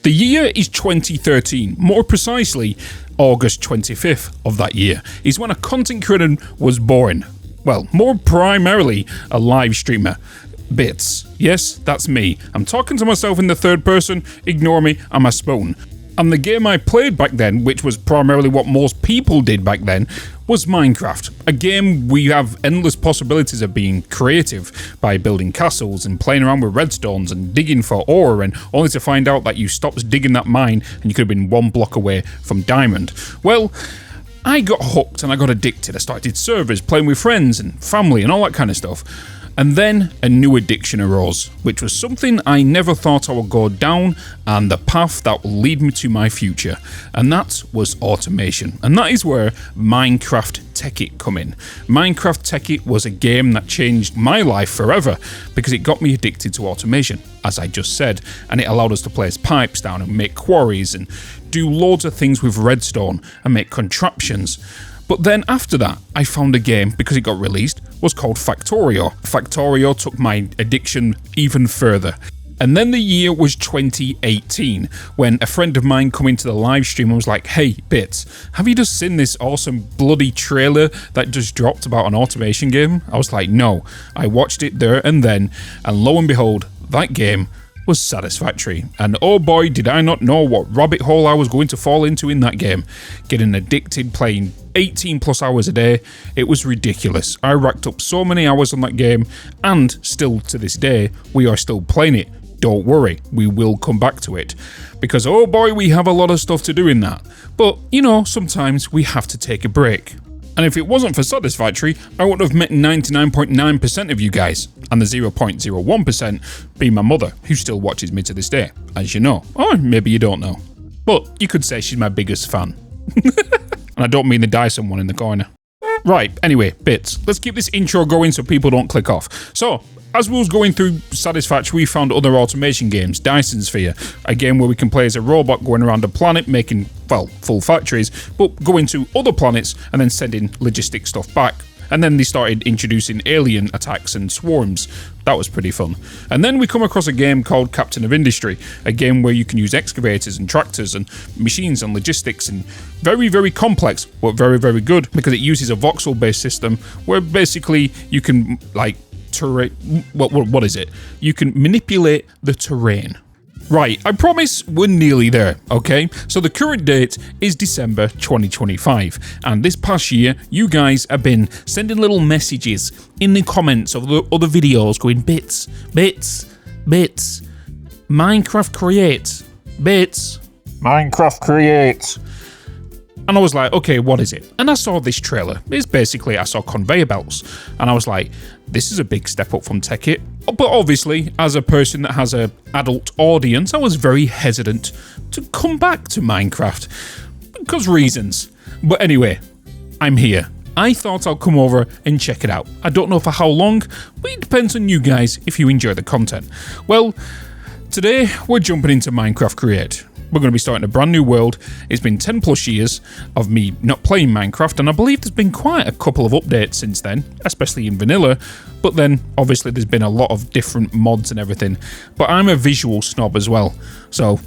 The year is 2013, more precisely August 25th of that year is when a content creator was born. Well, more primarily a live streamer. Bitz. Yes, that's me. I'm talking to myself in the third person, ignore me, I'm a spoon. And the game I played back then, which was primarily what most people did back then, was Minecraft. A game we have endless possibilities of being creative by building castles and playing around with redstones and digging for ore, and only to find out that you stopped digging that mine and you could have been one block away from diamond. Well, I got hooked and I got addicted. I started servers, playing with friends and family and all that kind of stuff. And then a new addiction arose, which was something I never thought I would go down and the path that will lead me to my future. And that was automation. And that is where Minecraft TEKKIT come in. Minecraft TEKKIT was a game that changed my life forever because it got me addicted to automation, as I just said, and it allowed us to place pipes down and make quarries and do loads of things with redstone and make contraptions. But then after that, I found a game, because it got released, was called Factorio. Factorio took my addiction even further. And then the year was 2018, when a friend of mine come into the live stream and was like, "Hey, Bitz, have you just seen this awesome bloody trailer that just dropped about an automation game?" I was like, "No." I watched it there and then, and lo and behold, that game was Satisfactory. And oh boy, did I not know what rabbit hole I was going to fall into in that game. Getting addicted, playing 18 plus hours a day, it was ridiculous. I racked up so many hours on that game, and still to this day, we are still playing it. Don't worry, we will come back to it. Because oh boy, we have a lot of stuff to do in that. But, you know, sometimes we have to take a break. And if it wasn't for Satisfactory, I would have met 99.9% of you guys, and the 0.01% being my mother, who still watches me to this day, as you know. Or maybe you don't know. But you could say she's my biggest fan. And I don't mean the Dyson one in the corner. Right, anyway, Bitz, let's keep this intro going so people don't click off. So, as we was going through Satisfactory, we found other automation games, Dyson Sphere, a game where we can play as a robot going around a planet making, well, full factories, but going to other planets and then sending logistic stuff back. And then they started introducing alien attacks and swarms. That was pretty fun. And then we come across a game called Captain of Industry, a game where you can use excavators and tractors and machines and logistics, and very, very complex, but very, very good, because it uses a voxel-based system where basically you can, like, what is it? You can manipulate the terrain. Right, I promise we're nearly there, okay? So the current date is December 2025, and this past year, you guys have been sending little messages in the comments of the other videos going, Bitz, Minecraft create, Bitz, Minecraft create. And I was like, okay, what is it? And I saw this trailer. It's basically, I saw conveyor belts. And I was like, this is a big step up from TEKKIT. But obviously, as a person that has an adult audience, I was very hesitant to come back to Minecraft. Because reasons. But anyway, I'm here. I thought I'll come over and check it out. I don't know for how long, but it depends on you guys if you enjoy the content. Well, today we're jumping into Minecraft Create. We're going to be starting a brand new world. It's been 10 plus years of me not playing Minecraft, and I believe there's been quite a couple of updates since then, especially in vanilla, but then obviously there's been a lot of different mods and everything. But I'm a visual snob as well, so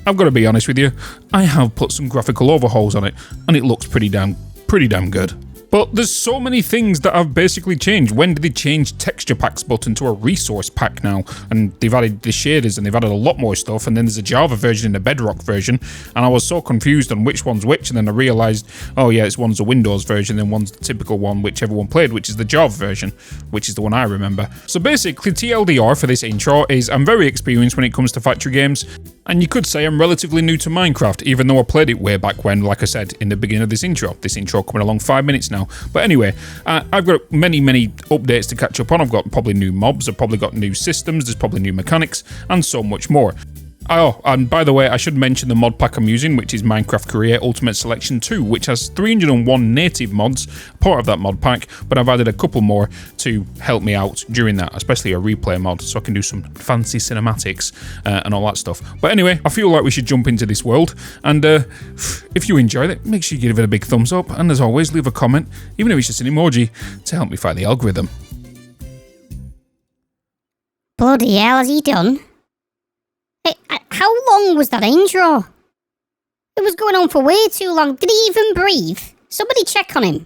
I've got to be honest with you, I have put some graphical overhauls on it, and it looks pretty damn good. But there's so many things that have basically changed. When did they change texture packs button to a resource pack now? And they've added the shaders and they've added a lot more stuff. And then there's a Java version and a Bedrock version. And I was so confused on which one's which. And then I realized, oh yeah, it's one's a Windows version and one's the typical one which everyone played, which is the Java version, which is the one I remember. So basically, TLDR for this intro is I'm very experienced when it comes to factory games. And you could say I'm relatively new to Minecraft, even though I played it way back when, like I said in the beginning of this intro. This intro coming along 5 minutes now. But anyway, I've got many updates to catch up on. I've got probably new mobs, I've probably got new systems, there's probably new mechanics, and so much more. Oh, and by the way, I should mention the mod pack I'm using, which is Minecraft Create Ultimate Selection 2, which has 301 native mods, part of that mod pack, but I've added a couple more to help me out during that, especially a replay mod, so I can do some fancy cinematics and all that stuff. But anyway, I feel like we should jump into this world, and if you enjoyed it, make sure you give it a big thumbs up, and as always, leave a comment, even if it's just an emoji, to help me fight the algorithm. Bloody hell, has he done? Hey, how long was that intro? It was going on for way too long. Did he even breathe? Somebody check on him.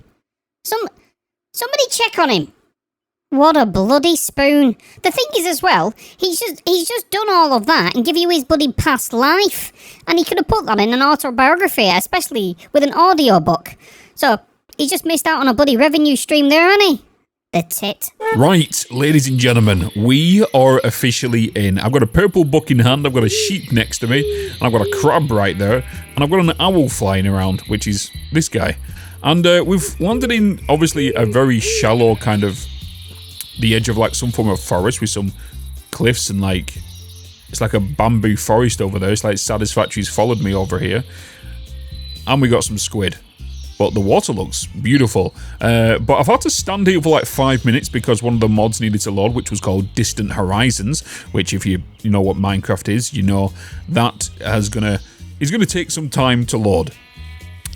Somebody check on him. What a bloody spoon. The thing is as well, he's just done all of that and give you his bloody past life. And he could have put that in an autobiography, especially with an audiobook. So, he just missed out on a bloody revenue stream there, hasn't he? The tit. Right, ladies and gentlemen, we are officially in. I've got a purple book in hand, I've got a sheep next to me, and I've got a crab right there, and I've got an owl flying around, which is this guy. And we've landed in, obviously, a very shallow kind of, the edge of like some form of forest with some cliffs and like, it's like a bamboo forest over there. It's like Satisfactory's followed me over here. And we got some squid. But the water looks beautiful. But I've had to stand here for like 5 minutes because one of the mods needed to load, which was called Distant Horizons, which if you know what Minecraft is, you know that is gonna take some time to load.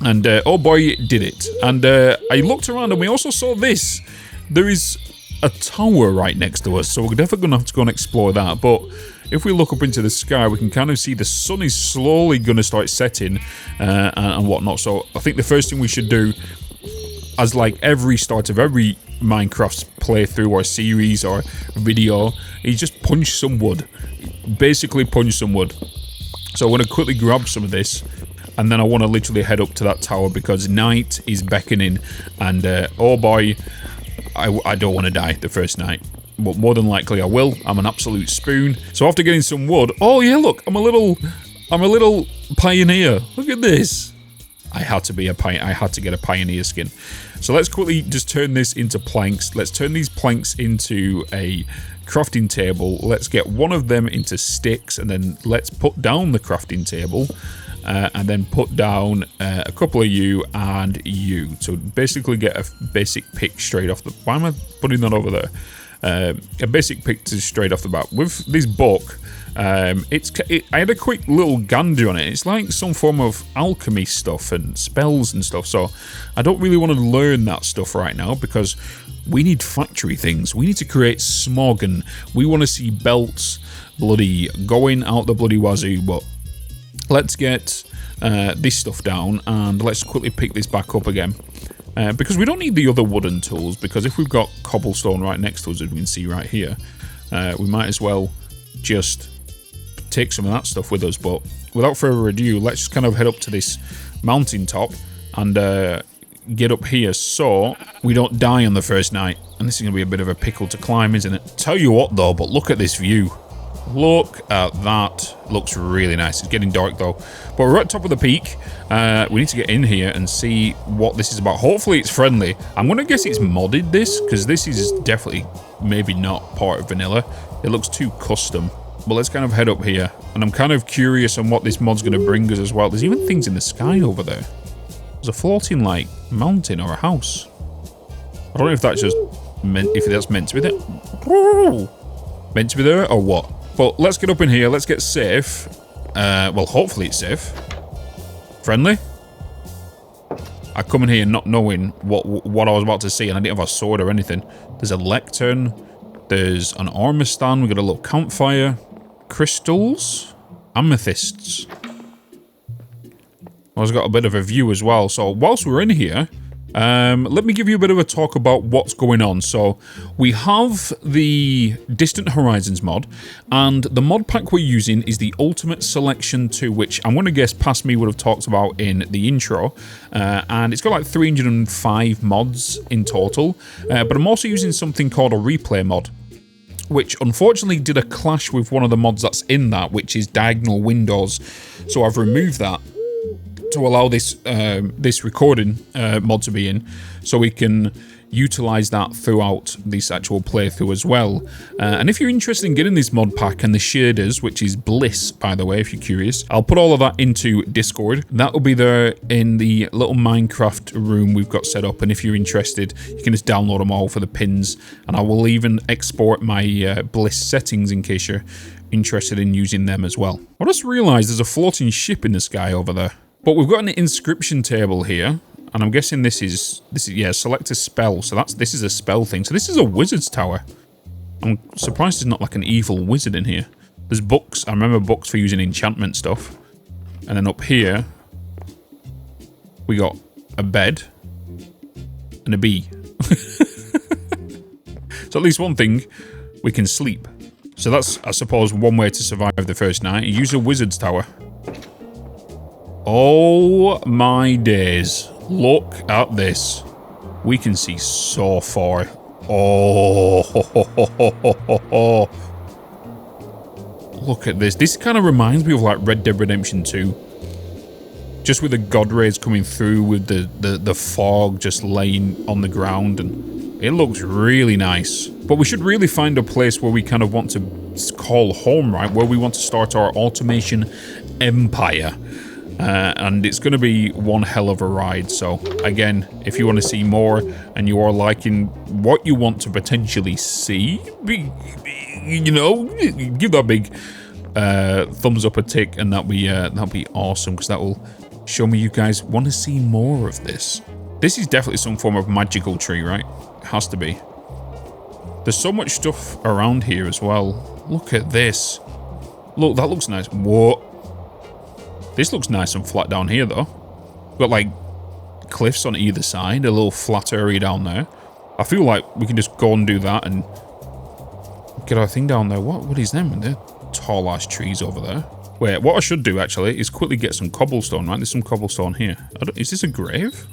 And oh boy, did it. And I looked around and we also saw this. There is a tower right next to us, so we're definitely gonna have to go and explore that. But if we look up into the sky, we can kind of see the sun is slowly going to start setting and whatnot. So I think the first thing we should do, as like every start of every Minecraft playthrough or series or video, is just punch some wood. Basically punch some wood. So I want to quickly grab some of this, and then I want to literally head up to that tower because night is beckoning. And oh boy, I don't want to die the first night. But more than likely I will. I'm an absolute spoon. So after getting some wood, oh yeah, look, I'm a little pioneer. Look at this. I had to get a pioneer skin. So let's quickly just turn this into planks. Let's turn these planks into a crafting table. Let's get one of them into sticks, and then let's put down the crafting table. And then put down a couple of you and you. So basically get a basic pick straight off the... Why am I putting that over there? A basic picture straight off the bat. With this book, I had a quick little gander on it. It's like some form of alchemy stuff and spells and stuff. So I don't really want to learn that stuff right now because we need factory things. We need to create smog and we want to see belts bloody going out the bloody wazoo. But let's get this stuff down and let's quickly pick this back up again. Because we don't need the other wooden tools, because if we've got cobblestone right next to us, as we can see right here, we might as well just take some of that stuff with us. But without further ado, let's just kind of head up to this mountain top and get up here so we don't die on the first night. And this is going to be a bit of a pickle to climb, isn't it? Tell you what though, but look at this view. Look at that. Looks really nice. It's getting dark though. But we're at top of the peak. We need to get in here and see what this is about. Hopefully it's friendly. I'm going to guess it's modded this, because this is definitely maybe not part of vanilla. It looks too custom. But let's kind of head up here. And I'm kind of curious on what this mod's going to bring us as well. There's even things in the sky over there. There's a floating like mountain or a house. I don't know if that's just meant, if that's meant to be there. Meant to be there or what? But let's get up in here, let's get safe. Well, hopefully it's safe. Friendly? I come in here not knowing what I was about to see, and I didn't have a sword or anything. There's a lectern. There's an armor stand. We got a little campfire. Crystals. Amethysts. I've got a bit of a view as well. So whilst we're in here, let me give you a bit of a talk about what's going on. So we have the Distant Horizons mod, and the mod pack we're using is the Ultimate Selection 2, which I'm going to guess past me would have talked about in the intro, and it's got like 305 mods in total, but I'm also using something called a replay mod, which unfortunately did a clash with one of the mods that's in that, which is diagonal windows. So I've removed that to allow this this recording mod to be in, so we can utilize that throughout this actual playthrough as well. And if you're interested in getting this mod pack and the shaders, which is Bliss, by the way, if you're curious, I'll put all of that into Discord. That will be there in the little Minecraft room we've got set up, and if you're interested, you can just download them all for the pins, and I will even export my Bliss settings in case you're interested in using them as well. I just realized there's a floating ship in the sky over there. But we've got an inscription table here, and I'm guessing this is yeah, select a spell. So this is a spell thing. So this is a wizard's tower. I'm surprised there's not like an evil wizard in here. There's books. I remember books for using enchantment stuff. And then up here, we got a bed and a bee. So at least one thing, we can sleep. So that's, I suppose, one way to survive the first night. Use a wizard's tower. Oh my days. Look at this. We can see so far. Oh, look at this. This kind of reminds me of like Red Dead Redemption 2. Just with the god rays coming through with the fog just laying on the ground, and it looks really nice. But we should really find a place where we kind of want to call home, right? Where we want to start our automation empire. And it's going to be one hell of a ride. So again, if you want to see more and you are liking what you want to potentially see, you know, give that big thumbs up, a tick, and that'll be awesome, because that will show me you guys want to see more of this. This is definitely some form of magical tree, right? It has to be. There's so much stuff around here as well. Look at this. Look, that looks nice. Whoa. This looks nice and flat down here, though. We've got, like, cliffs on either side, a little flat area down there. I feel like we can just go and do that and get our thing down there. What is them? They're tall-ass trees over there. Wait, what I should do, actually, is quickly get some cobblestone, right? There's some cobblestone here. Is this a grave?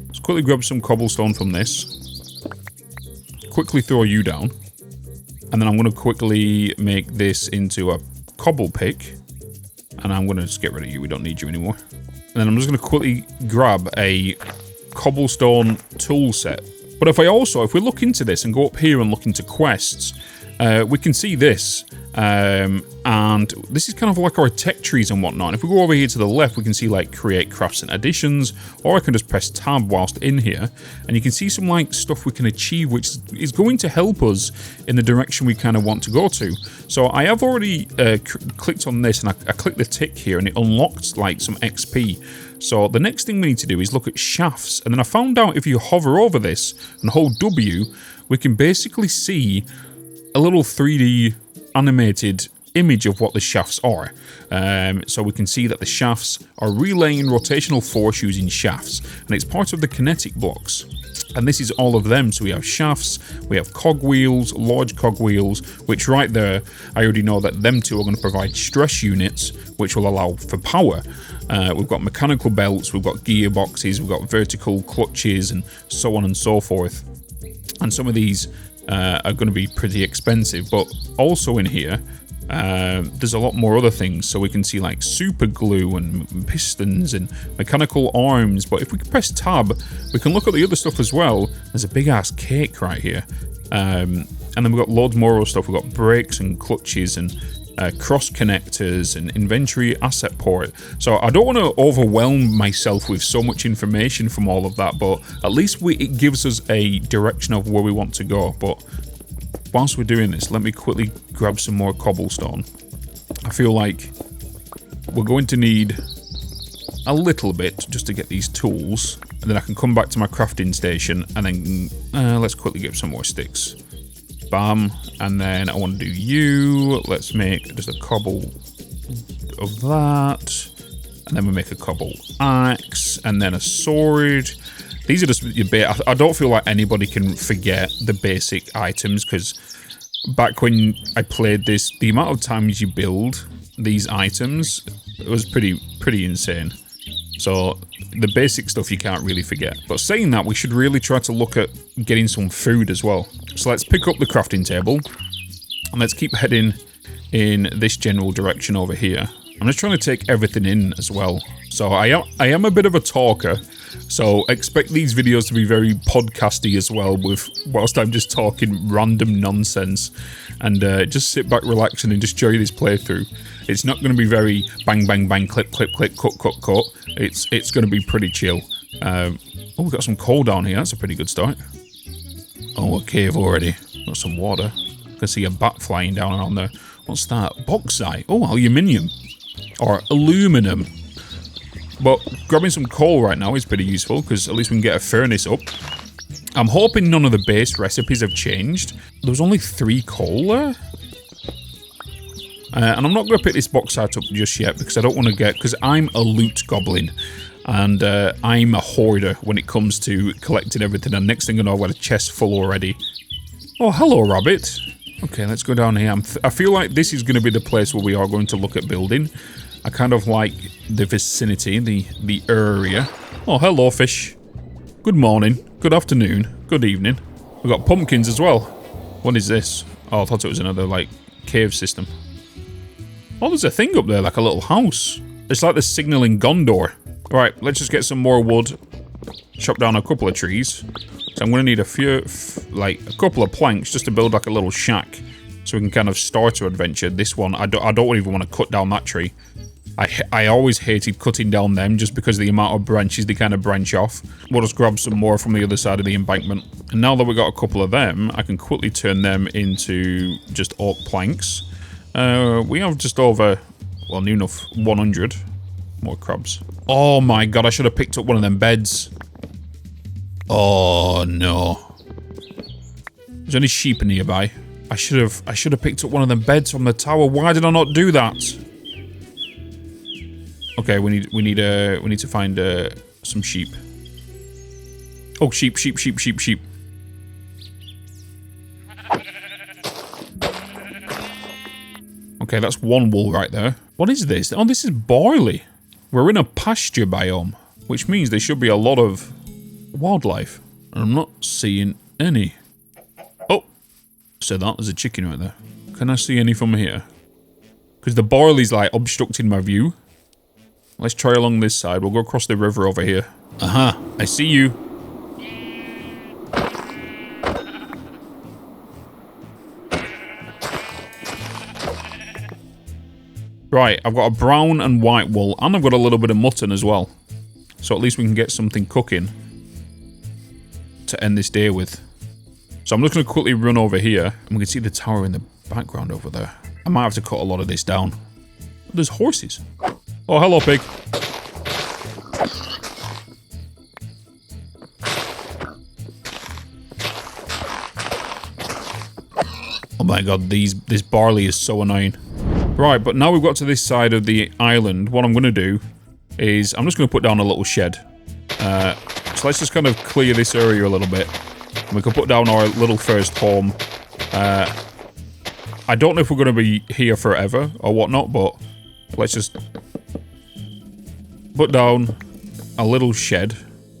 Let's quickly grab some cobblestone from this. Quickly throw you down. And then I'm going to quickly make this into a cobble pick. And I'm going to just get rid of you. We don't need you anymore. And then I'm just going to quickly grab a cobblestone tool set. But if we look into this and go up here and look into quests, we can see this. And this is kind of like our tech trees and whatnot. If we go over here to the left, we can see like create crafts and additions, or I can just press tab whilst in here, and you can see some like stuff we can achieve, which is going to help us in the direction we kind of want to go to. So I have already clicked on this, and I clicked the tick here, and it unlocked like some XP. So the next thing we need to do is look at shafts, and then I found out if you hover over this and hold W, we can basically see a little 3D animated image of what the shafts are. So we can see that the shafts are relaying rotational force using shafts, and it's part of the kinetic blocks. And this is all of them. So we have shafts, we have cogwheels, large cogwheels, which right there, I already know that them two are going to provide stress units, which will allow for power. We've got mechanical belts, we've got gearboxes, we've got vertical clutches, and so on and so forth. And some of these are going to be pretty expensive, but also in here, there's a lot more other things. So we can see like super glue and pistons and mechanical arms. But if we can press tab, we can look at the other stuff as well. There's a big ass cake right here. And then we've got loads more other stuff. We've got brakes and clutches and cross connectors and inventory asset port. So I don't want to overwhelm myself with so much information from all of that, but at least it gives us a direction of where we want to go. But whilst we're doing this, let me quickly grab some more cobblestone. I feel like we're going to need a little bit just to get these tools, and then I can come back to my crafting station, and then let's quickly get some more sticks. Bam. And then I want to do you. Let's make just a cobble of that. And then we make a cobble axe. And then a sword. These are just your bit. I don't feel like anybody can forget the basic items, because back when I played this, the amount of times you build these items, it was pretty insane. So the basic stuff you can't really forget. But saying that, we should really try to look at getting some food as well. So let's pick up the crafting table, and let's keep heading in this general direction over here. I'm just trying to take everything in as well. So I am a bit of a talker, so expect these videos to be very podcasty as well, whilst I'm just talking random nonsense. And just sit back, relax, and just enjoy this playthrough. It's not going to be very bang, bang, bang, clip, clip, clip, cut, cut, cut. It's going to be pretty chill. Oh, we've got some coal down here. That's a pretty good start. Oh, a cave already. Got some water. I can see a bat flying down on there. What's that? Bauxite. Oh, aluminium. Or aluminum. But grabbing some coal right now is pretty useful, because at least we can get a furnace up. I'm hoping none of the base recipes have changed. There was only 3 coal there. And I'm not going to pick this box art up just yet because I don't want to get... Because I'm a loot goblin. And I'm a hoarder when it comes to collecting everything. And next thing I know, I've got a chest full already. Oh, hello, rabbit. Okay, let's go down here. I feel like this is going to be the place where we are going to look at building. I kind of like the vicinity, the area. Oh, hello, fish. Good morning. Good afternoon. Good evening. We've got pumpkins as well. What is this? Oh, I thought it was another, like, cave system. Oh, there's a thing up there, like a little house. It's like the signal in Gondor. Right, let's just get some more wood. Chop down a couple of trees. So I'm going to need a few, like, a couple of planks just to build, like, a little shack. So we can kind of start our adventure. This one, I don't even want to cut down that tree. I always hated cutting down them just because of the amount of branches they kind of branch off. We'll just grab some more from the other side of the embankment. And now that we've got a couple of them, I can quickly turn them into just oak planks. We have just over, well, near enough 100 more crabs. Oh my god, I should have picked up one of them beds. Oh no. There's only sheep nearby. I should have picked up one of them beds from the tower. Why did I not do that? Okay, we need to find some sheep. Oh, sheep. Okay, that's one wool right there. What is this? Oh, this is barley. We're in a pasture biome, which means there should be a lot of wildlife. And I'm not seeing any. Oh, so that was a chicken right there. Can I see any from here? Because the barley's like obstructing my view. Let's try along this side. We'll go across the river over here. Aha, I see you. Right, I've got a brown and white wool, and I've got a little bit of mutton as well. So at least we can get something cooking to end this day with. So I'm just going to quickly run over here, and we can see the tower in the background over there. I might have to cut a lot of this down. There's horses. Oh, hello, pig. Oh my god, this barley is so annoying. Right, but now we've got to this side of the island, what I'm going to do is I'm just going to put down a little shed. So let's just kind of clear this area a little bit. And we can put down our little first home. I don't know if we're going to be here forever or whatnot, but let's just put down a little shed,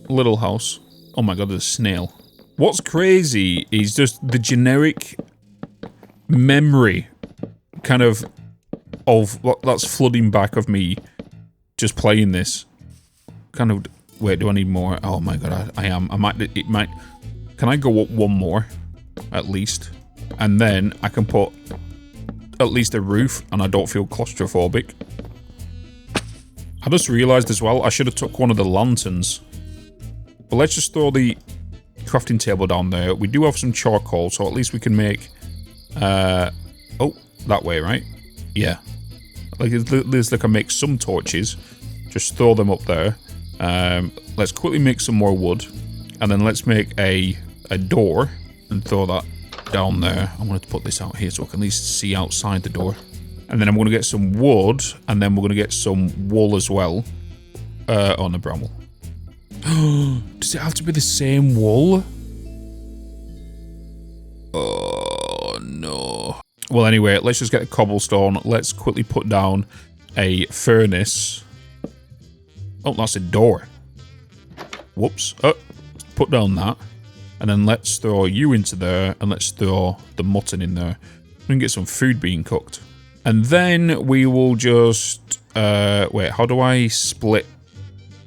a little house. Oh my god, there's a snail. What's crazy is just the generic memory kind of what that's flooding back of me just playing this. Kind of, wait, do I need more? Oh my god, I am. Can I go up one more? At least. And then I can put at least a roof and I don't feel claustrophobic. I just realised as well, I should have took one of the lanterns. But let's just throw the crafting table down there. We do have some charcoal, so at least we can make... oh, that way, right? Yeah. Like, at least I can make some torches. Just throw them up there. Let's quickly make some more wood. And then let's make a door and throw that down there. I'm going to put this out here so I can at least see outside the door. And then I'm going to get some wood, and then we're going to get some wool as well. On the brown wool. Does it have to be the same wool? Oh, no. Well, anyway, let's just get a cobblestone. Let's quickly put down a furnace. Oh, that's a door. Whoops. Oh, put down that. And then let's throw you into there, and let's throw the mutton in there. We can get some food being cooked. And then we will just... wait, how do I split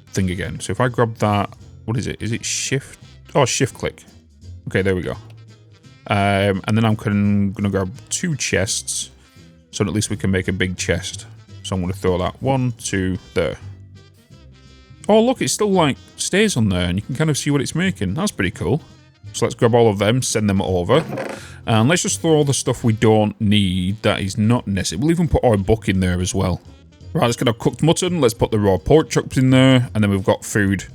thing again? So if I grab that... What is it? Is it shift? Oh, shift click. Okay, there we go. And then I'm going to grab 2 chests. So at least we can make a big chest. So I'm going to throw that 1, 2, there. Oh, look, it still, like, stays on there. And you can kind of see what it's making. That's pretty cool. So let's grab all of them, send them over. And let's just throw all the stuff we don't need that is not necessary. We'll even put our book in there as well. Right, let's get our cooked mutton. Let's put the raw pork chops in there. And then we've got food.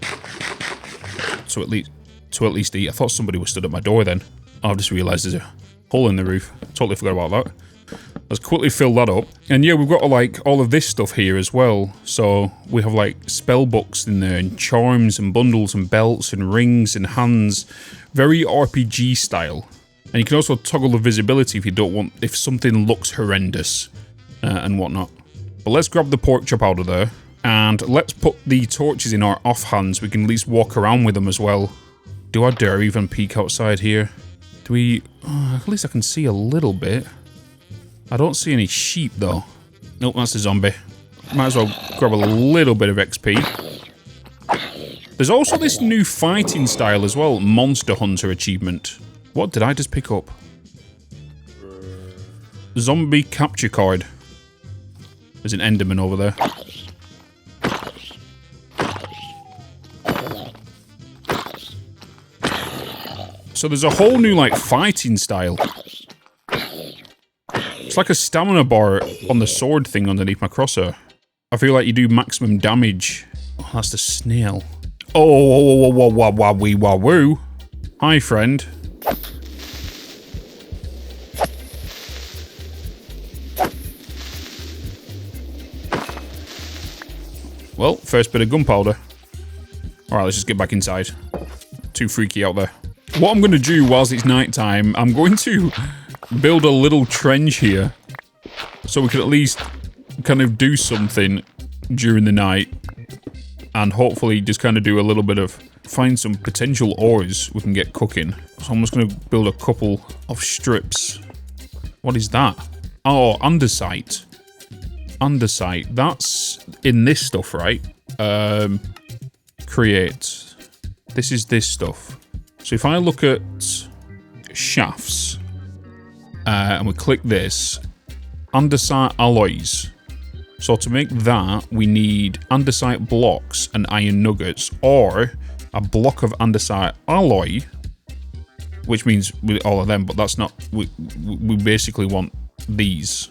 So at least... to at least eat. I thought somebody was stood at my door then. I've just realised there's a hole in the roof. Totally forgot about that. Let's quickly fill that up. And yeah, we've got like all of this stuff here as well. So we have like spell books in there and charms and bundles and belts and rings and hands. Very RPG style. And you can also toggle the visibility if you don't want, if something looks horrendous and whatnot. But let's grab the pork chop out of there. And let's put the torches in our offhands. We can at least walk around with them as well. Do I dare even peek outside here? Do we... at least I can see a little bit. I don't see any sheep though. Nope, that's a zombie. Might as well grab a little bit of XP. There's also this new fighting style as well. Monster Hunter achievement. What did I just pick up? Zombie capture card. There's an Enderman over there. So there's a whole new like fighting style. It's like a stamina bar on the sword thing underneath my crosshair. I feel like you do maximum damage. Oh, that's the snail. Oh, woo. Hi, friend. Well, first bit of gunpowder. Alright, let's just get back inside. Too freaky out there. What I'm going to do whilst it's night time, I'm going to build a little trench here. So we can at least kind of do something during the night. And hopefully just kind of do a little bit of... find some potential ores we can get cooking. So I'm just going to build a couple of strips. What is that? Oh, andesite. Andesite. That's in this stuff, right? Create. This is this stuff. So if I look at shafts, and we click this, andesite alloys. So to make that, we need andesite blocks and iron nuggets, or a block of andesite alloy, which means with all of them, but that's not, we basically want these.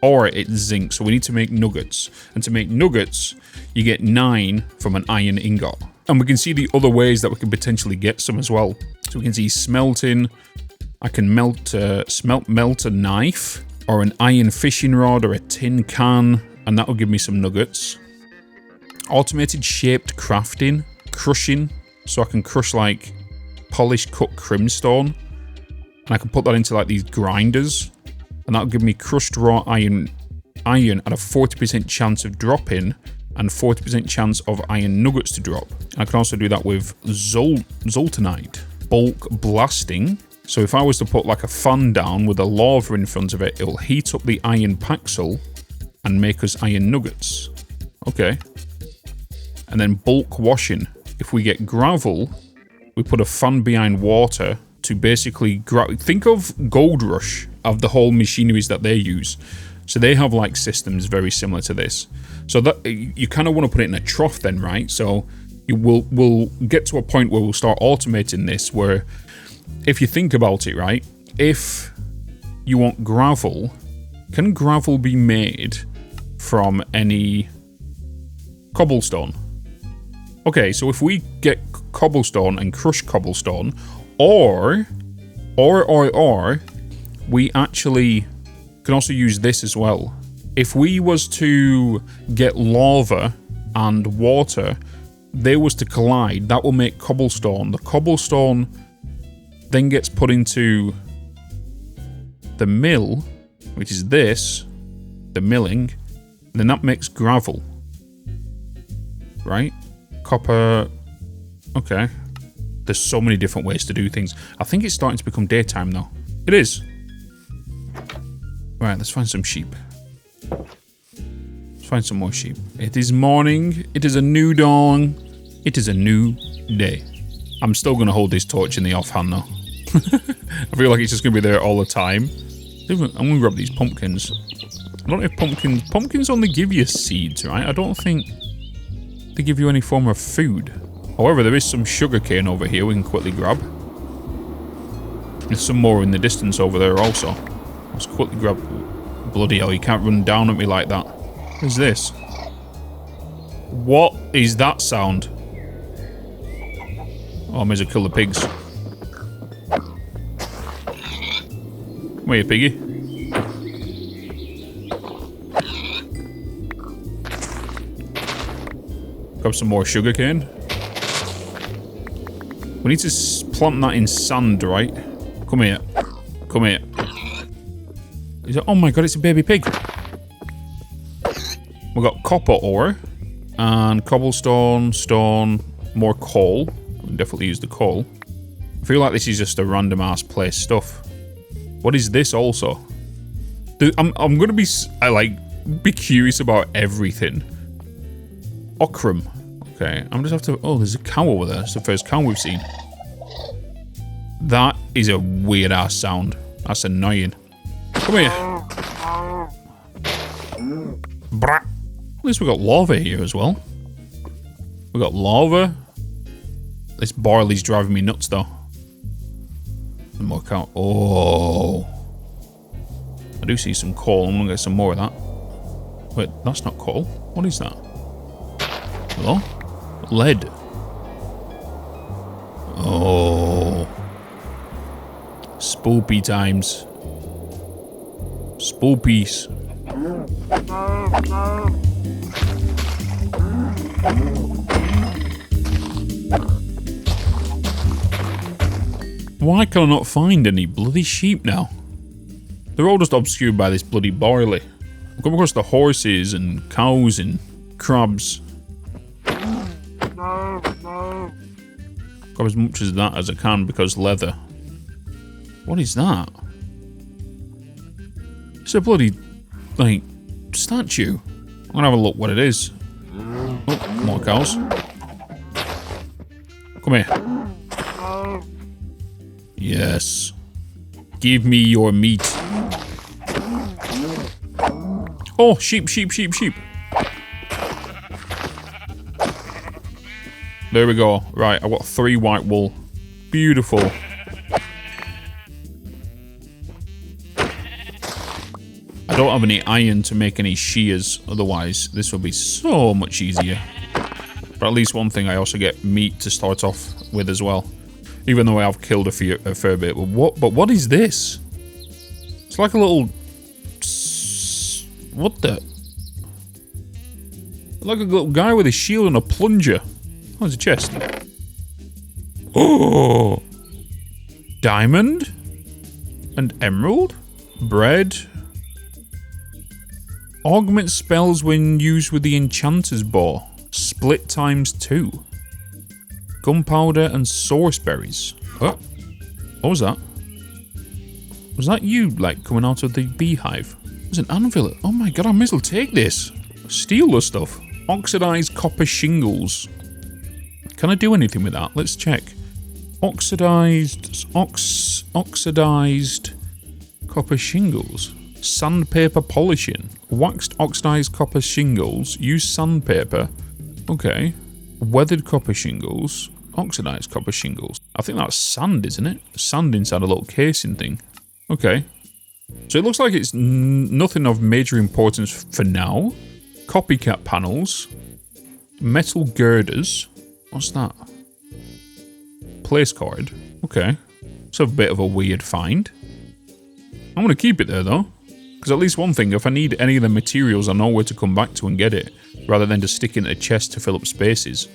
Or it's zinc, so we need to make nuggets. And to make nuggets, you get 9 from an iron ingot. And we can see the other ways that we can potentially get some as well. So we can see smelting. I can melt a knife, or an iron fishing rod, or a tin can, and that will give me some nuggets. Automated shaped crafting, crushing, so I can crush like polished cut crimstone, and I can put that into like these grinders, and that'll give me crushed raw iron at a 40% chance of dropping, and 40% chance of iron nuggets to drop. I can also do that with zoltanite. Bulk blasting. So if I was to put like a fan down with a lava in front of it, it'll heat up the iron paxel and make us iron nuggets. Okay. And then bulk washing. If we get gravel, we put a fan behind water to basically think of Gold Rush, of the whole machineries that they use. So they have like systems very similar to this. So that you kind of want to put it in a trough then, right? So we'll get to a point where we'll start automating this, where if you think about it, right? If you want gravel, can gravel be made from any cobblestone? Okay, so if we get cobblestone and crush cobblestone, or we actually can also use this as well. If we was to get lava and water, they was to collide, that will make cobblestone. The cobblestone then gets put into the mill, which is this, the milling, and then that makes gravel. Right? Copper. Okay. There's so many different ways to do things. I think it's starting to become daytime though. It is. Right, let's find some sheep. Let's find some more sheep. It is morning. It is a new dawn. It is a new day. I'm still going to hold this torch in the offhand though. I feel like it's just going to be there all the time. I'm going to grab these pumpkins. I don't know if pumpkins only give you seeds, right? I don't think they give you any form of food. However, there is some sugar cane over here we can quickly grab. There's some more in the distance over there also. Let's quickly grab... Bloody hell, you can't run down at me like that. What is this? What is that sound? Oh, I may as well kill the pigs. Come here, piggy. Grab some more sugar cane. We need to plant that in sand, right? Come here. Come here. Oh my god, it's a baby pig. We've got copper ore. And cobblestone, stone, more coal. We can definitely use the coal. I feel like this is just a random ass place stuff. What is this also? I'm gonna be curious about everything. Okram. Okay, I'm just have to. Oh, there's a cow over there. It's the first cow we've seen. That is a weird ass sound. That's annoying. Come here. Brah. At least we got lava here as well. We got lava. This barley's driving me nuts though. Some more cow. Oh. I do see some coal. I'm gonna get some more of that. Wait, that's not coal. What is that? Hello? Lead. Oh. Spoopy times. Spoopies. Why can I not find any bloody sheep now? They're all just obscured by this bloody barley. I've come across the horses and cows and crabs. Grab as much as that as I can because leather. What is that? It's a bloody, like, statue. I'm gonna have a look what it is. Oh, more cows. Come here. Yes. Give me your meat. Oh, sheep, sheep, sheep, sheep. There we go. Right, I've got 3 white wool. Beautiful. I don't have any iron to make any shears, otherwise this will be so much easier. But at least one thing, I also get meat to start off with as well. Even though I have killed a fair bit. But what is this? It's like a little... What the... Like a little guy with a shield and a plunger. Oh, there's a chest. Oh! Diamond? And emerald? Bread? Augment spells when used with the enchanter's bow. Split ×2. Gunpowder and source berries. Oh. What was that? Was that you, like, coming out of the beehive? There's an anvil. Oh my god, I may as well take this. Steal the stuff. Oxidized copper shingles. Can I do anything with that? Let's check. Oxidized copper shingles. Sandpaper polishing. Waxed oxidized copper shingles. Use sandpaper. Okay. Weathered copper shingles. Oxidized copper shingles. I think that's sand, isn't it? Sand inside a little casing thing. Okay. So it looks like it's nothing of major importance for now. Copycat panels. Metal girders. What's that? Place card. Okay. It's a bit of a weird find. I'm going to keep it there though. Because at least one thing, if I need any of the materials, I know where to come back to and get it. Rather than just stick it in a chest to fill up spaces.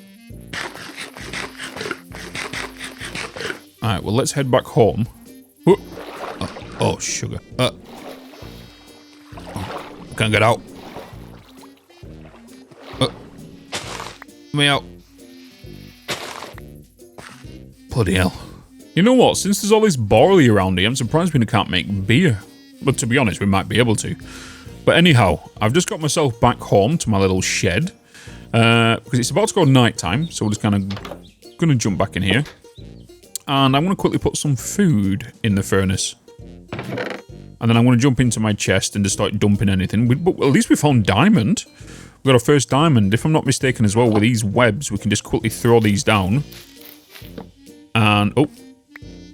Alright, well let's head back home. Oh, sugar. Can't get out. Let me out. Bloody hell. You know what? Since there's all this barley around here, I'm surprised we can't make beer. But to be honest, we might be able to. But anyhow, I've just got myself back home to my little shed. Because it's about to go night time, so we're just kind of going to jump back in here. And I'm going to quickly put some food in the furnace. And then I'm going to jump into my chest and just start dumping anything. But at least we found diamond. We've got our first diamond. If I'm not mistaken as well, with these webs, we can just quickly throw these down. And,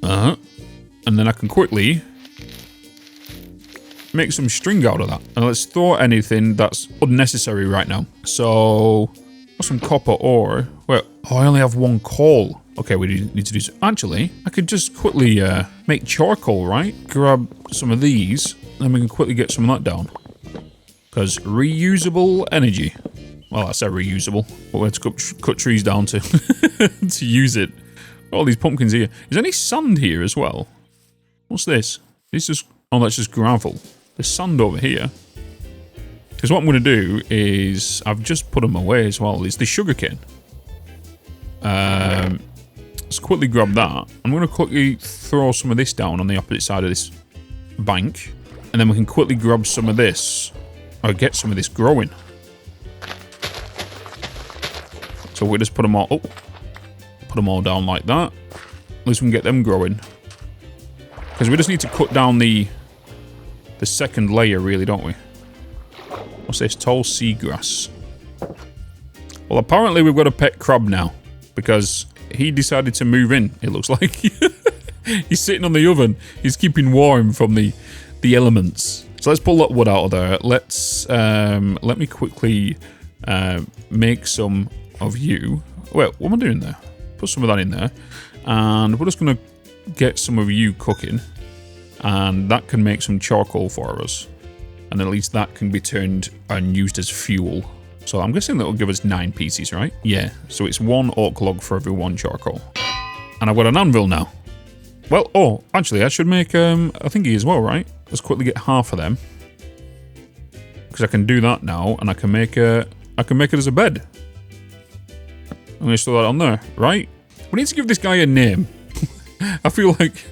and then I can quickly make some string out of that. And let's throw anything that's unnecessary right now. So, got some copper ore. Well, oh, I only have 1 coal. Okay, we need to do... Actually, I could just quickly make charcoal, right? Grab some of these, then we can quickly get some of that down. Because reusable energy. Well, I said reusable, but we have to cut trees down to, to use it. All these pumpkins here. Is there any sand here as well? What's this? This is... Oh, that's just gravel. There's sand over here. Because what I'm going to do is... I've just put them away as well. It's the sugarcane. Let's quickly grab that. I'm going to quickly throw some of this down on the opposite side of this bank. And then we can quickly grab some of this. Or get some of this growing. So we just put them all... Oh, put them all down like that. At least we can get them growing. Because we just need to cut down the second layer, really, don't we? What's this? Tall seagrass. Well, apparently we've got a pet crab now. Because he decided to move in, it looks like. He's sitting on the oven. He's keeping warm from the elements. So let's pull that wood out of there. Let's... let me quickly make some of you. Wait, what am I doing there? Put some of that in there. And we're just going to get some of you cooking. And that can make some charcoal for us. And at least that can be turned and used as fuel. So I'm guessing that will give us 9 pieces, right? Yeah, so it's 1 oak log for every 1 charcoal. And I've got an anvil now. Well, oh, actually, I should make a thingy as well, right? Let's quickly get half of them. Because I can do that now, and I can make it as a bed. I'm going to throw that on there, right? We need to give this guy a name. I feel like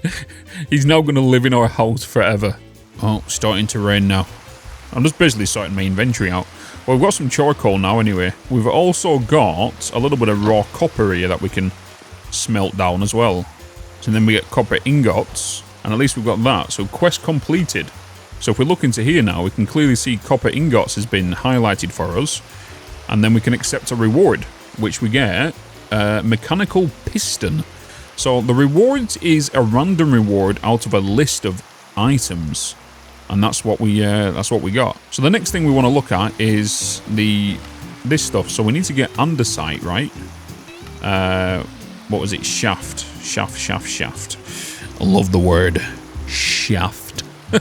he's now going to live in our house forever. Oh, starting to rain now. I'm just basically sorting my inventory out. Well, we've got some charcoal now anyway. We've also got a little bit of raw copper here that we can smelt down as well. So then we get copper ingots, and at least we've got that. So quest completed. So if we look into here now, we can clearly see copper ingots has been highlighted for us. And then we can accept a reward, which we get mechanical piston. So the reward is a random reward out of a list of items. And that's what we got. So the next thing we want to look at is this stuff. So we need to get undersight, right? What was it? Shaft. I love the word shaft. So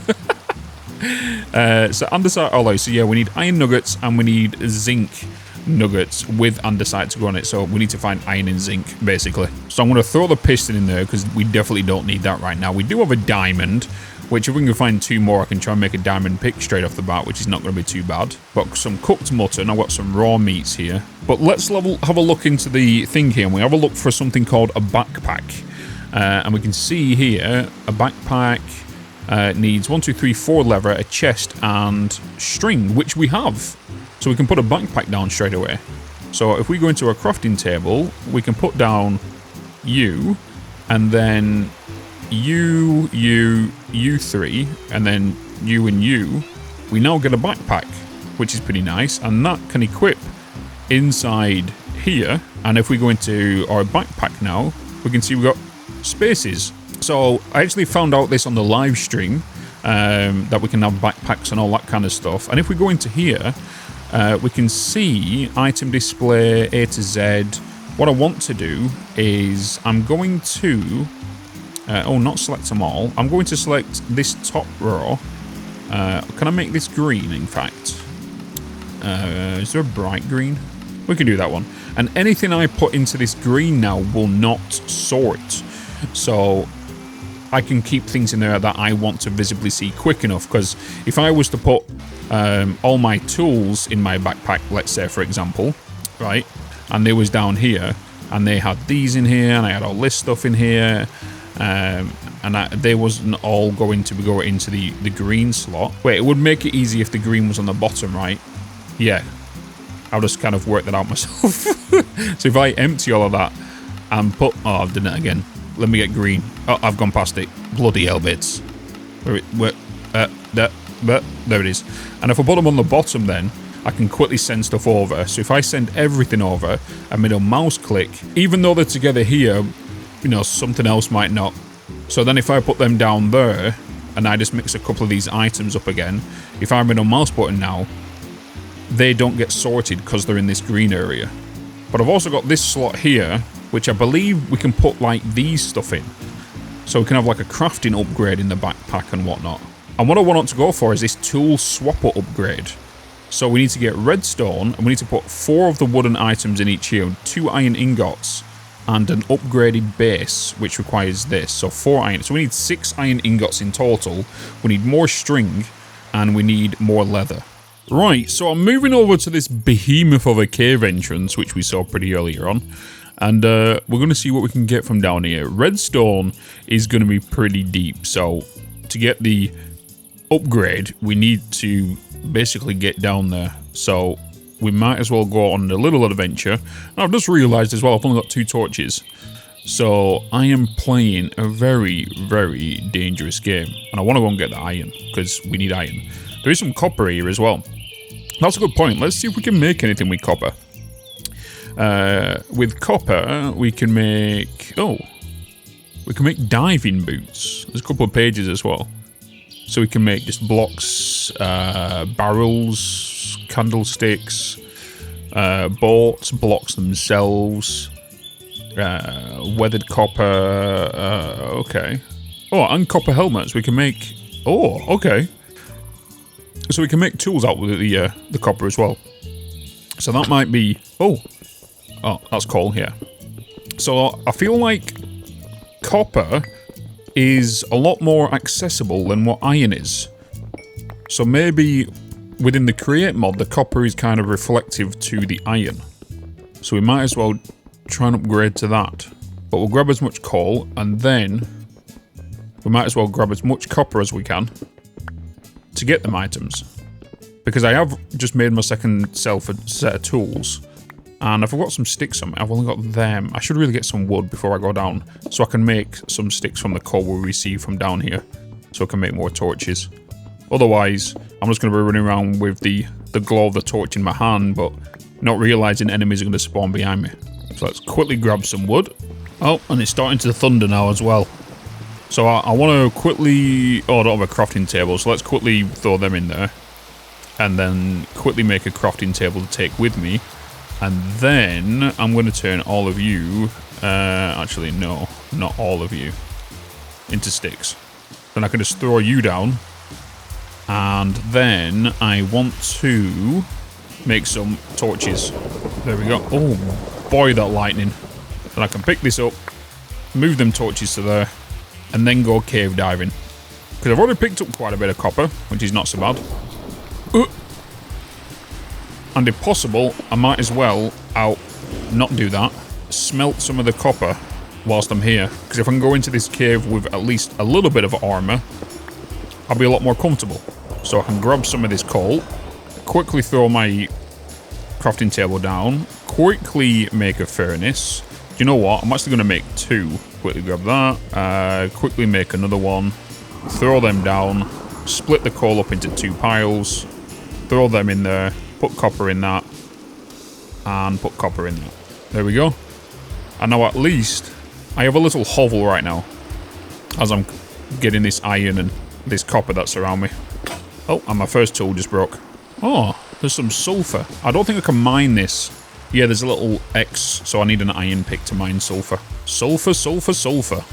undersight alloy. So yeah, we need iron nuggets and we need zinc nuggets with andesite to go on it. So we need to find iron and zinc, basically. So I'm going to throw the piston in there because we definitely don't need that right now. We do have a diamond, which if we can find 2 more, I can try and make a diamond pick straight off the bat, which is not going to be too bad. Got some cooked mutton. I've got some raw meats here. But let's have a look into the thing here, and we have a look for something called a backpack. And we can see here, a backpack needs 1, 2, 3, 4 leather, a chest, and string, which we have. So we can put a backpack down straight away. So if we go into a crafting table, we can put down you, and then you 3, and then you and you. We now get a backpack, which is pretty nice, and that can equip inside here. And if we go into our backpack now, we can see we've got spaces. So I actually found out this on the live stream, that we can have backpacks and all that kind of stuff. And if we go into here, we can see item display A to Z. What I want to do is I'm going to not select them all. I'm going to select this top row. Can I make this green, in fact? Is there a bright green? We can do that one. And anything I put into this green now will not sort. So I can keep things in there that I want to visibly see quick enough. Because if I was to put all my tools in my backpack, let's say, for example, right? And they was down here, and they had these in here, and I had all this stuff in here. They wasn't all going to go into the green slot. Wait, it would make it easy if the green was on the bottom, right? Yeah. I'll just kind of work that out myself. So if I empty all of that and put... Oh, I've done it again. Let me get green. Oh, I've gone past it. Bloody hell, Bitz. There it is. And if I put them on the bottom then, I can quickly send stuff over. So if I send everything over and middle mouse click, even though they're together here, you know, something else might not. So then if I put them down there and I just mix a couple of these items up again, if I middle mouse button now, they don't get sorted because they're in this green area. But I've also got this slot here which I believe we can put like these stuff in. So we can have like a crafting upgrade in the backpack and whatnot. And what I want to go for is this tool swapper upgrade. So we need to get redstone, and we need to put 4 of the wooden items in each here, 2 iron ingots, and an upgraded base, which requires this. So 4 iron. So we need 6 iron ingots in total. We need more string, and we need more leather. Right, so I'm moving over to this behemoth of a cave entrance, which we saw pretty earlier on. And we're going to see what we can get from down here. Redstone is going to be pretty deep. So to get the upgrade, we need to basically get down there. So we might as well go on a little adventure. And I've just realized as well, I've only got 2 torches. So I am playing a very, very dangerous game. And I want to go and get the iron, because we need iron. There is some copper here as well. That's a good point. Let's see if we can make anything with copper. With copper, we can make... Oh, we can make diving boots. There's a couple of pages as well. So we can make just blocks, barrels, candlesticks, boats, blocks themselves, weathered copper, okay. Oh, and copper helmets. We can make... Oh, okay. So we can make tools out with the copper as well. So that might be... Oh, that's coal here. So I feel like copper is a lot more accessible than what iron is. So maybe within the create mod, the copper is kind of reflective to the iron. So we might as well try and upgrade to that. But we'll grab as much coal, and then we might as well grab as much copper as we can to get them items. Because I have just made my second set of tools. And I've got some sticks on me. I've only got them. I should really get some wood before I go down, so I can make some sticks from the coal we receive from down here, so I can make more torches. Otherwise, I'm just going to be running around with the glow of the torch in my hand, but not realizing enemies are going to spawn behind me. So let's quickly grab some wood. Oh, and it's starting to thunder now as well. So I want to quickly... Oh, I don't have a crafting table, so let's quickly throw them in there. And then quickly make a crafting table to take with me. And then I'm going to turn all of you, actually no, not all of you, into sticks. Then I can just throw you down. And then I want to make some torches. There we go. Oh boy, that lightning. Then I can pick this up, move them torches to there, and then go cave diving. Because I've already picked up quite a bit of copper, which is not so bad. And if possible, I might as well not do that, smelt some of the copper whilst I'm here. Because if I can go into this cave with at least a little bit of armor, I'll be a lot more comfortable. So I can grab some of this coal, quickly throw my crafting table down, quickly make a furnace. Do you know what? I'm actually going to make 2. Quickly grab that, quickly make another one, throw them down, split the coal up into 2 piles, throw them in there, put copper in that, and put copper in that. There we go. And now at least I have a little hovel right now as I'm getting this iron and this copper that's around me. Oh, and my first tool just broke. Oh, there's some sulfur. I don't think I can mine this. Yeah, there's a little X, so I need an iron pick to mine sulfur. Sulfur, sulfur, sulfur.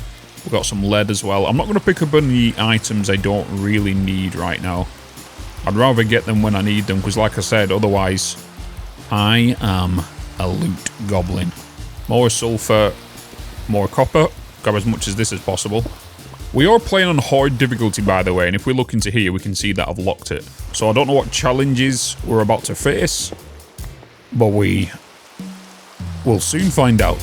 We've got some lead as well. I'm not going to pick up any items I don't really need right now. I'd rather get them when I need them, because like I said, otherwise, I am a loot goblin. More sulfur, more copper. Grab as much as this as possible. We are playing on hard difficulty, by the way, and if we look into here, we can see that I've locked it. So I don't know what challenges we're about to face, but we will soon find out.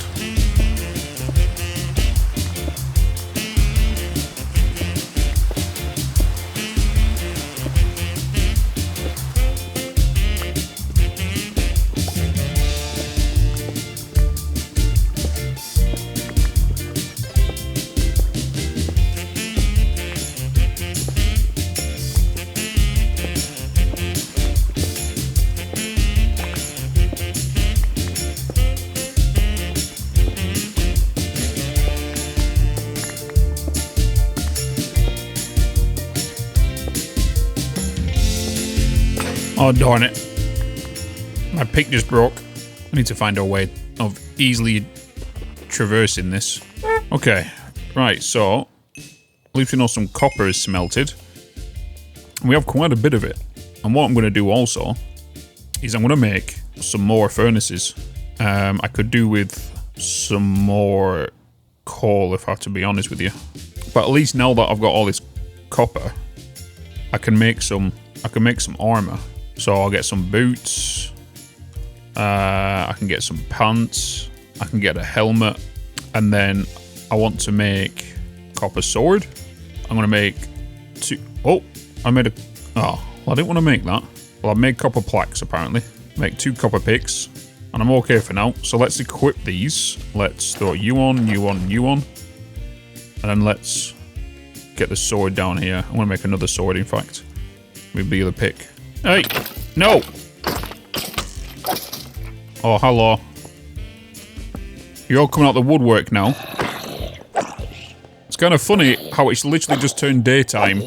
Oh, darn it. My pick just broke. I need to find a way of easily traversing this. Okay, right, so at least we know some copper is smelted. We have quite a bit of it. And what I'm going to do also is I'm going to make some more furnaces. I could do with some more coal, if I have to be honest with you. But at least now that I've got all this copper, I can make some armor. So I'll get some boots. I can get some pants. I can get a helmet. And then I want to make copper sword. I'm going to make two. Oh, I made a. Oh, well, I didn't want to make that. Well, I've made copper plaques apparently. Make 2 copper picks. And I'm okay for now. So let's equip these. Let's throw you on, you on, you on. And then let's get the sword down here. I want to make another sword, in fact. With the other pick. Hey! No! Oh, hello. You're all coming out the woodwork now. It's kind of funny how it's literally just turned daytime.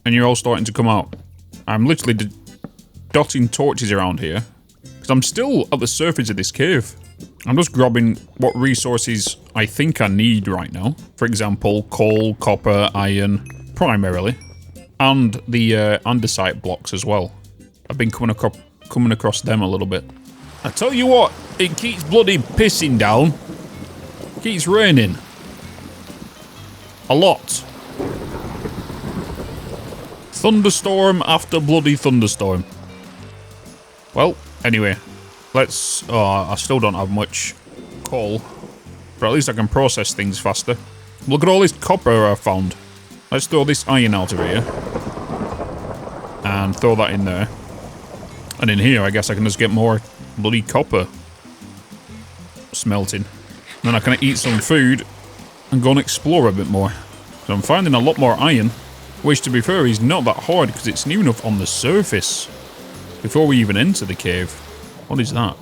And you're all starting to come out. I'm literally dotting torches around here. Because I'm still at the surface of this cave. I'm just grabbing what resources I think I need right now. For example, coal, copper, iron, primarily. And the andesite blocks as well. I've been coming across them a little bit. I tell you what, it keeps bloody pissing down. It keeps raining. A lot. Thunderstorm after bloody thunderstorm. Well, anyway, let's... Oh, I still don't have much coal. But at least I can process things faster. Look at all this copper I found. Let's throw this iron out of here. And throw that in there. And in here, I guess I can just get more bloody copper smelting. Then I can eat some food and go and explore a bit more. So I'm finding a lot more iron. Which, to be fair, is not that hard because it's new enough on the surface. Before we even enter the cave. What is that?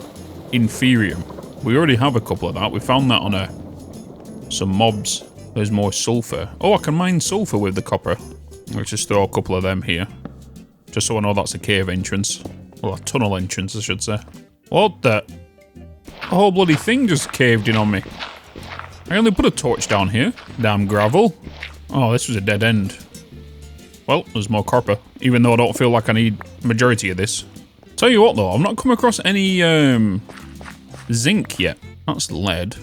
Inferium. We already have a couple of that. We found that on some mobs. There's more sulfur. Oh, I can mine sulfur with the copper. Let's just throw a couple of them here. Just so I know that's a cave entrance. Well, a tunnel entrance, I should say. What the? The whole bloody thing just caved in on me. I only put a torch down here. Damn gravel. Oh, this was a dead end. Well, there's more copper. Even though I don't feel like I need majority of this. Tell you what though, I've not come across any zinc yet. That's lead.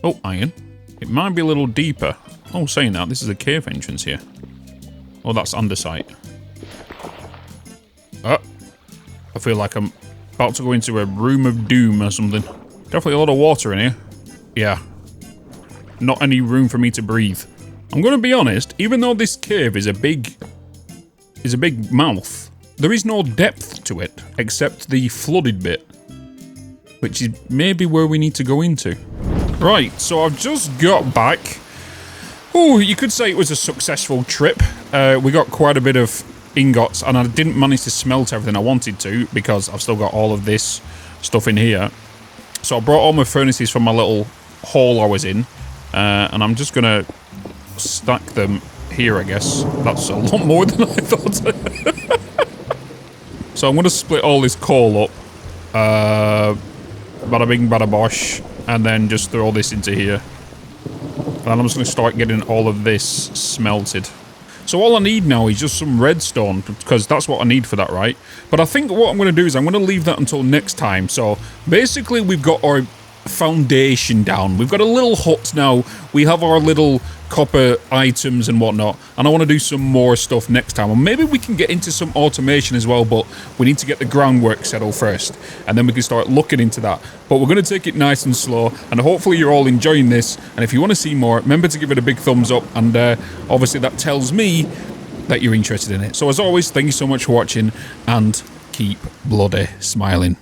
Oh, iron. It might be a little deeper. Oh, saying that, this is a cave entrance here. Oh, that's andesite. Oh, I feel like I'm about to go into a room of doom or something. Definitely a lot of water in here. Yeah. Not any room for me to breathe. I'm going to be honest, even though this cave is a big mouth, there is no depth to it, except the flooded bit. Which is maybe where we need to go into. Right, so I've just got back. Oh, you could say it was a successful trip. We got quite a bit of ingots, and I didn't manage to smelt everything I wanted to, because I've still got all of this stuff in here. So I brought all my furnaces from my little hole I was in, and I'm just going to stack them here, I guess. That's a lot more than I thought. So I'm going to split all this coal up. Bada bing, bada bosh. And then just throw this into here. And I'm just going to start getting all of this smelted. So all I need now is just some redstone, because that's what I need for that, right? But I think what I'm going to do is I'm going to leave that until next time. So basically we've got our foundation down. We've got a little hut now. We have our little copper items and whatnot, and I want to do some more stuff next time, and maybe we can get into some automation as well, but we need to get the groundwork settled first, and then we can start looking into that. But we're going to take it nice and slow, and hopefully you're all enjoying this, and if you want to see more, remember to give it a big thumbs up, and obviously that tells me that you're interested in it. So as always, thank you so much for watching, and keep bloody smiling.